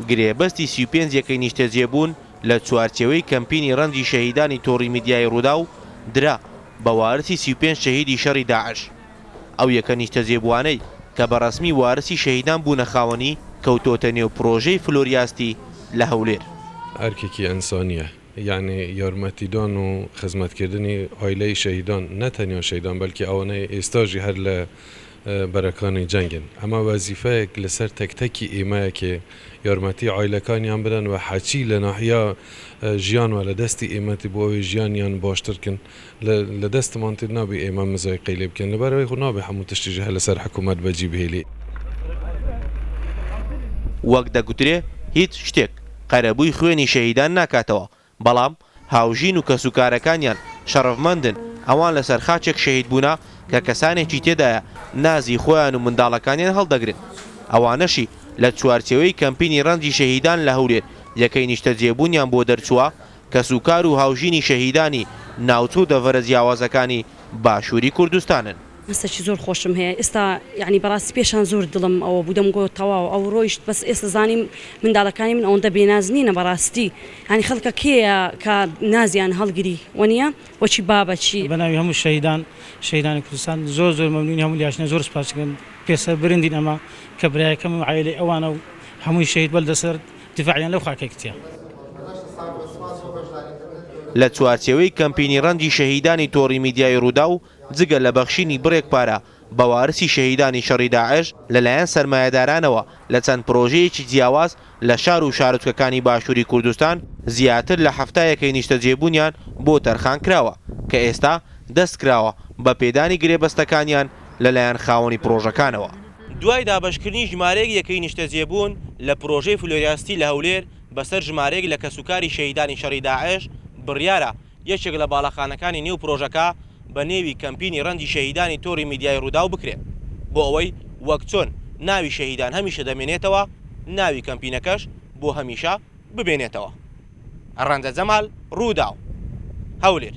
گرێبەستی 35 یەکەی نیشتەجێبوون لە چوارچێوەی کەمپینی ڕەنجی شەهیدانی تۆڕی میدیای ڕوودا و درا بە وارسی 35 شەهیدی شەڕی داعش. ئەو یەکە نیشتەجێبووانەی کە بەڕەسمی وارسی شەهیدان بوونە خاوەنی کەوتۆتە نێو پرۆژەی فلۆریاستی لە هەولێر. ئەرکێکی ئەنسانیە، یعنی یارمەتیدان و خزمەتکردنی ئایلەی شەهیدان، نەتەنیا شەهیدان بەلکی ئەوانەی ئێستاژی هەر لە بەرەکانی جەنگن. ئەمە وەزیفەیەک لەسەر تەکتەکی ئێمەیە کە یارمەتی ئایلەکانیان بدەن و حەچی لە ناحیا ژیان و لە دەستی ئێمەتی بۆ ئەوەی ژیانیان باشترکن لە دەستمانتر نابێ ئێمە مزایقەی لێ بکەن لەبەرەوەی خۆ نابێ هەموو تشتیژە هە لەسەر حکوومەت بەجی بهێلێ. وەک دەگوترێ هیچ شتێک قەرەبووی خوێنی شەهیدان ناکاتەوە، بەڵام هاوژین و کەسوکارەکانیان شەڕەفمەندن ئەوان لەسەر خاچێک شەهید بوونا کە کەسانێکی تێدایە نازی خۆیان و منداڵەکانیان هەڵدەگرن. ئەوانەشی لە چوارچێوەی کەمپینی ڕەنجی شەهیدان لە هەولێر یەکەی نیشتەجێبوونیان بۆ دەرچووە کەسوکار و هاوژینی شەهیدانی ناوچوو دەڤەرە جیاوازەکانی باشووری کوردستانن. ئێستاچی زۆر خۆشم هەیە، ئێستا یعنی بەڕاستی پێشان زۆر دڵم ئەوە بوو دەمگۆ تەواو ئەو ڕۆیشت بەس ئێستا زانیم منداڵەکانی من ئەوەندە بێناز نینە بەڕاستی، ینی خەڵکە کێیە کە نازیان هەڵگری وەنیە وەچی بابەچی بەناوی هەموو شەهیدانی کوردستان زۆر مەمنونی هەموو لیاشنە زۆر سپاسکەم پێسەر برندین ئەمە کە برایەکەم و عایلەی ئەوانە و هەمووی شەهید بەلدەسەر دیفاعیان لەو خاکێکتیە. لە چوارچێوەی کەمپینی ڕەنجی شەهیدانی تۆڕی میدیای ڕوودا و جگە لە بەخشینی بڕێک پارە بە وارسی شەهیدانی شەڕی داعش لەلایەن سەرمایەدارانەوە لە چەند پرۆژەیەکی جیاواز لە شار و شارۆچکەکانی باشووری کوردستان زیاتر لە هەفتایەکەی نیشتەجێبوونیان بۆ تەرخان کراوە کە ئێستا دەست کراوە بە پێدانی گرێبەستەکانیان لەلایەن خاوەنی پرۆژەکانەوە. دوای دابەشکردنی ژمارەیەک یەکەی نیشتەجێبوون لە پرۆژەی فلۆریاستی لە هەولێر بەسەر ژمارەیەک لە کەسوکاری شەهیدانی شەڕی داعش بڕیارە یەکێک لە باڵەخانەکانی نێو پرۆژەکە بە نێوی کەمپینی ڕەنجی شەهیدانی تۆڕی میدیای ڕوودا و بکرێت بۆ ئەوەی وەک چۆن ناوی شەهیدان هەمیشە دەمێنێتەوە ناوی کەمپینەکەش بۆ هەمیشە ببێنێتەوە. ڕەندە جەمال ڕوودا و هەولێر.